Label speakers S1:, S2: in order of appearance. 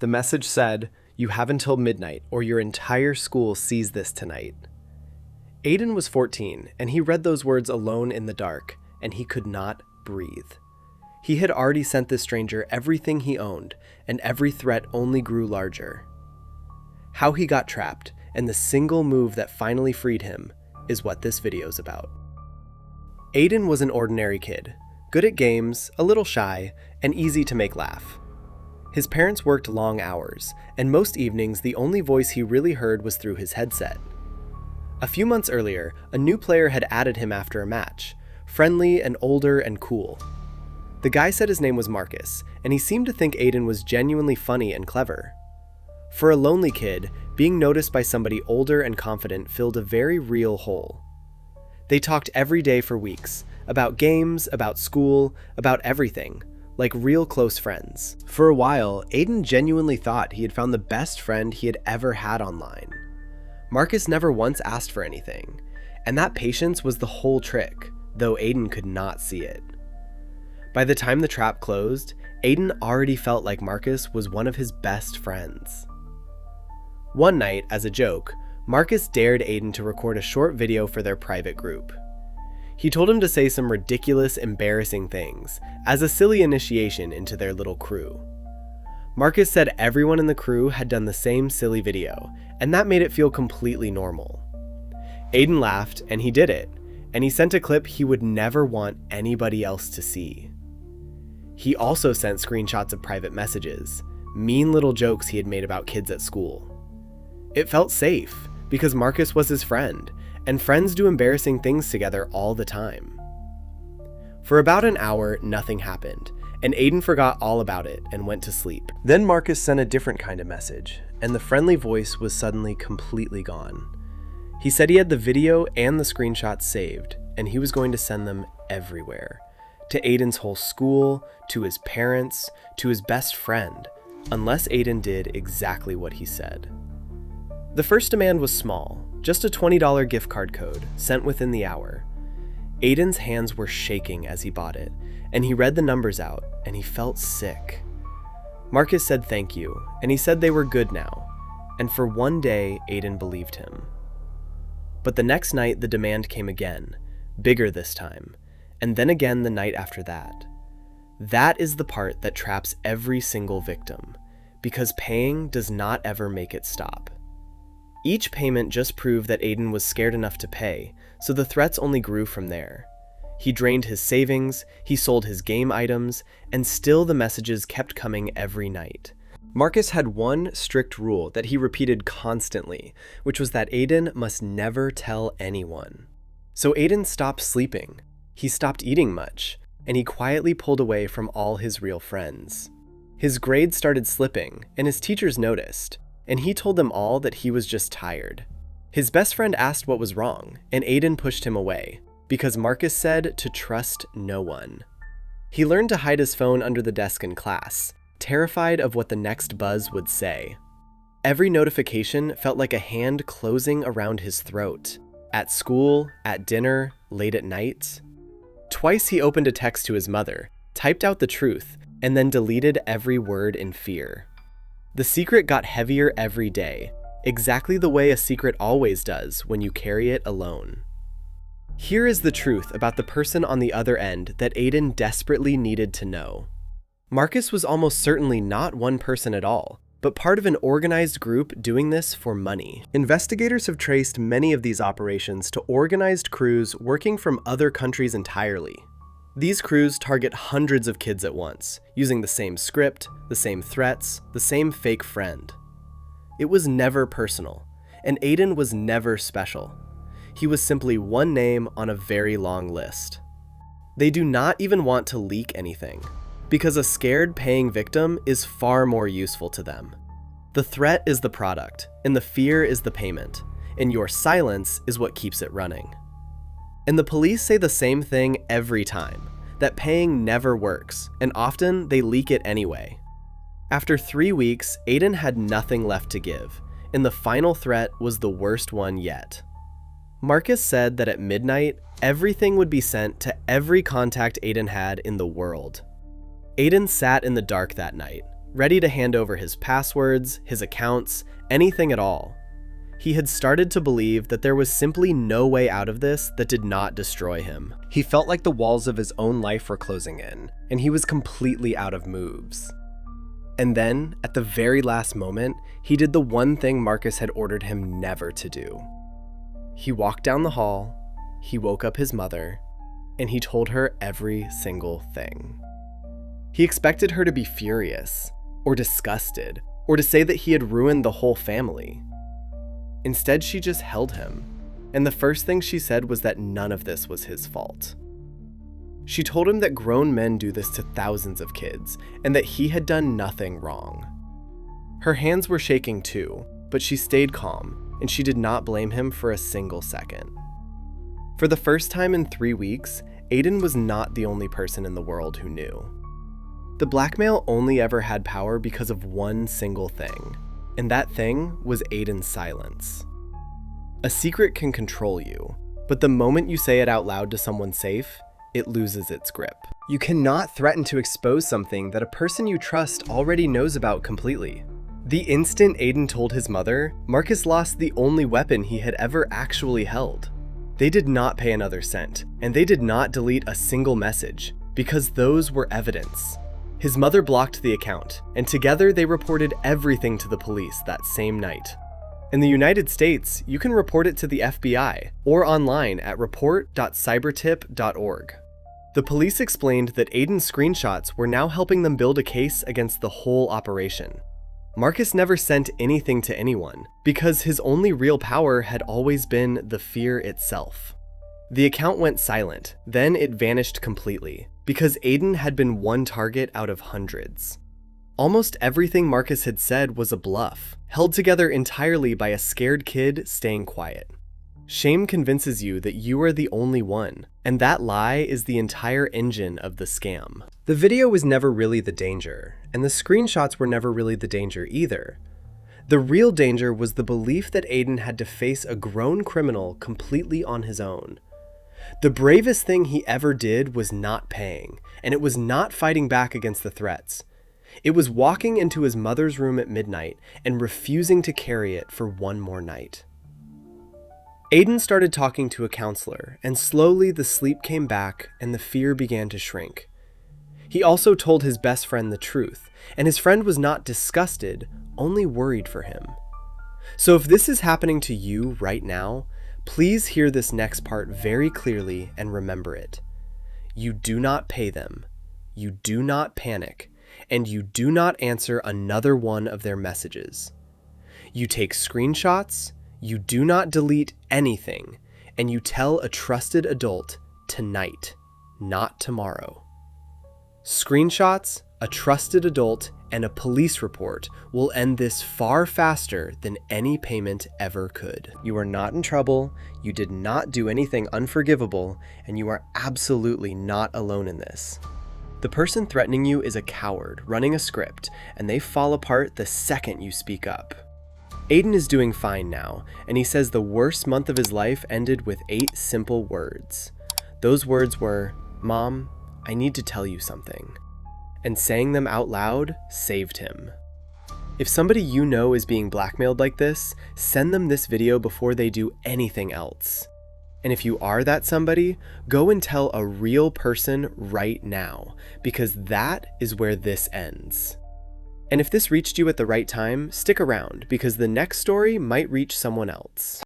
S1: The message said, "You have until midnight or your entire school sees this tonight." Aiden was 14, and he read those words alone in the dark, and he could not breathe. He had already sent this stranger everything he owned, and every threat only grew larger. How he got trapped, and the single move that finally freed him, is what this video's about. Aiden was an ordinary kid, good at games, a little shy, and easy to make laugh. His parents worked long hours, and most evenings the only voice he really heard was through his headset. A few months earlier, a new player had added him after a match, friendly and older and cool. The guy said his name was Marcus, and he seemed to think Aiden was genuinely funny and clever. For a lonely kid, being noticed by somebody older and confident filled a very real hole. They talked every day for weeks, about games, about school, about everything, like real close friends. For a while, Aiden genuinely thought he had found the best friend he had ever had online. Marcus never once asked for anything, and that patience was the whole trick, though Aiden could not see it. By the time the trap closed, Aiden already felt like Marcus was one of his best friends. One night, as a joke, Marcus dared Aiden to record a short video for their private group. He told him to say some ridiculous, embarrassing things, as a silly initiation into their little crew. Marcus said everyone in the crew had done the same silly video, and that made it feel completely normal. Aiden laughed, and he did it, and he sent a clip he would never want anybody else to see. He also sent screenshots of private messages, mean little jokes he had made about kids at school. It felt safe, because Marcus was his friend, and friends do embarrassing things together all the time. For about an hour, nothing happened, and Aiden forgot all about it and went to sleep. Then Marcus sent a different kind of message, and the friendly voice was suddenly completely gone. He said he had the video and the screenshots saved, and he was going to send them everywhere. To Aiden's whole school, to his parents, to his best friend, unless Aiden did exactly what he said. The first demand was small, just a $20 gift card code, sent within the hour. Aiden's hands were shaking as he bought it, and he read the numbers out, and he felt sick. Marcus said thank you, and he said they were good now, and for one day, Aiden believed him. But the next night, the demand came again, bigger this time, and then again the night after that. That is the part that traps every single victim, because paying does not ever make it stop. Each payment just proved that Aiden was scared enough to pay, so the threats only grew from there. He drained his savings, he sold his game items, and still the messages kept coming every night. Marcus had one strict rule that he repeated constantly, which was that Aiden must never tell anyone. So Aiden stopped sleeping, he stopped eating much, and he quietly pulled away from all his real friends. His grades started slipping, and his teachers noticed, and he told them all that he was just tired. His best friend asked what was wrong, and Aiden pushed him away, because Marcus said to trust no one. He learned to hide his phone under the desk in class, terrified of what the next buzz would say. Every notification felt like a hand closing around his throat. At school, at dinner, late at night. Twice he opened a text to his mother, typed out the truth, and then deleted every word in fear. The secret got heavier every day, exactly the way a secret always does when you carry it alone. Here is the truth about the person on the other end that Aiden desperately needed to know. Marcus was almost certainly not one person at all, but part of an organized group doing this for money. Investigators have traced many of these operations to organized crews working from other countries entirely. These crews target hundreds of kids at once, using the same script, the same threats, the same fake friend. It was never personal, and Aiden was never special. He was simply one name on a very long list. They do not even want to leak anything, because a scared paying victim is far more useful to them. The threat is the product, and the fear is the payment, and your silence is what keeps it running. And the police say the same thing every time, that paying never works, and often they leak it anyway. After 3 weeks, Aiden had nothing left to give, and the final threat was the worst one yet. Marcus said that at midnight, everything would be sent to every contact Aiden had in the world. Aiden sat in the dark that night, ready to hand over his passwords, his accounts, anything at all. He had started to believe that there was simply no way out of this that did not destroy him. He felt like the walls of his own life were closing in, and he was completely out of moves. And then, at the very last moment, he did the one thing Marcus had ordered him never to do. He walked down the hall, he woke up his mother, and he told her every single thing. He expected her to be furious, or disgusted, or to say that he had ruined the whole family. Instead, she just held him, and the first thing she said was that none of this was his fault. She told him that grown men do this to thousands of kids, and that he had done nothing wrong. Her hands were shaking too, but she stayed calm, and she did not blame him for a single second. For the first time in 3 weeks, Aiden was not the only person in the world who knew. The blackmail only ever had power because of one single thing, and that thing was Aiden's silence. A secret can control you, but the moment you say it out loud to someone safe, it loses its grip. You cannot threaten to expose something that a person you trust already knows about completely. The instant Aiden told his mother, Marcus lost the only weapon he had ever actually held. They did not pay another cent, and they did not delete a single message, because those were evidence. His mother blocked the account, and together they reported everything to the police that same night. In the United States, you can report it to the FBI, or online at report.cybertip.org. The police explained that Aiden's screenshots were now helping them build a case against the whole operation. Marcus never sent anything to anyone, because his only real power had always been the fear itself. The account went silent, then it vanished completely, because Aiden had been one target out of hundreds. Almost everything Marcus had said was a bluff, held together entirely by a scared kid staying quiet. Shame convinces you that you are the only one, and that lie is the entire engine of the scam. The video was never really the danger, and the screenshots were never really the danger either. The real danger was the belief that Aiden had to face a grown criminal completely on his own. The bravest thing he ever did was not paying, and it was not fighting back against the threats. It was walking into his mother's room at midnight and refusing to carry it for one more night. Aiden started talking to a counselor, and slowly the sleep came back and the fear began to shrink. He also told his best friend the truth, and his friend was not disgusted, only worried for him. So if this is happening to you right now, please hear this next part very clearly and remember it. You do not pay them, you do not panic, and you do not answer another one of their messages. You take screenshots, you do not delete anything, and you tell a trusted adult tonight, not tomorrow. Screenshots, a trusted adult, and a police report will end this far faster than any payment ever could. You are not in trouble, you did not do anything unforgivable, and you are absolutely not alone in this. The person threatening you is a coward running a script, and they fall apart the second you speak up. Aiden is doing fine now, and he says the worst month of his life ended with 8 simple words. Those words were, "Mom, I need to tell you something." And saying them out loud saved him. If somebody you know is being blackmailed like this, send them this video before they do anything else. And if you are that somebody, go and tell a real person right now, because that is where this ends. And if this reached you at the right time, stick around, because the next story might reach someone else.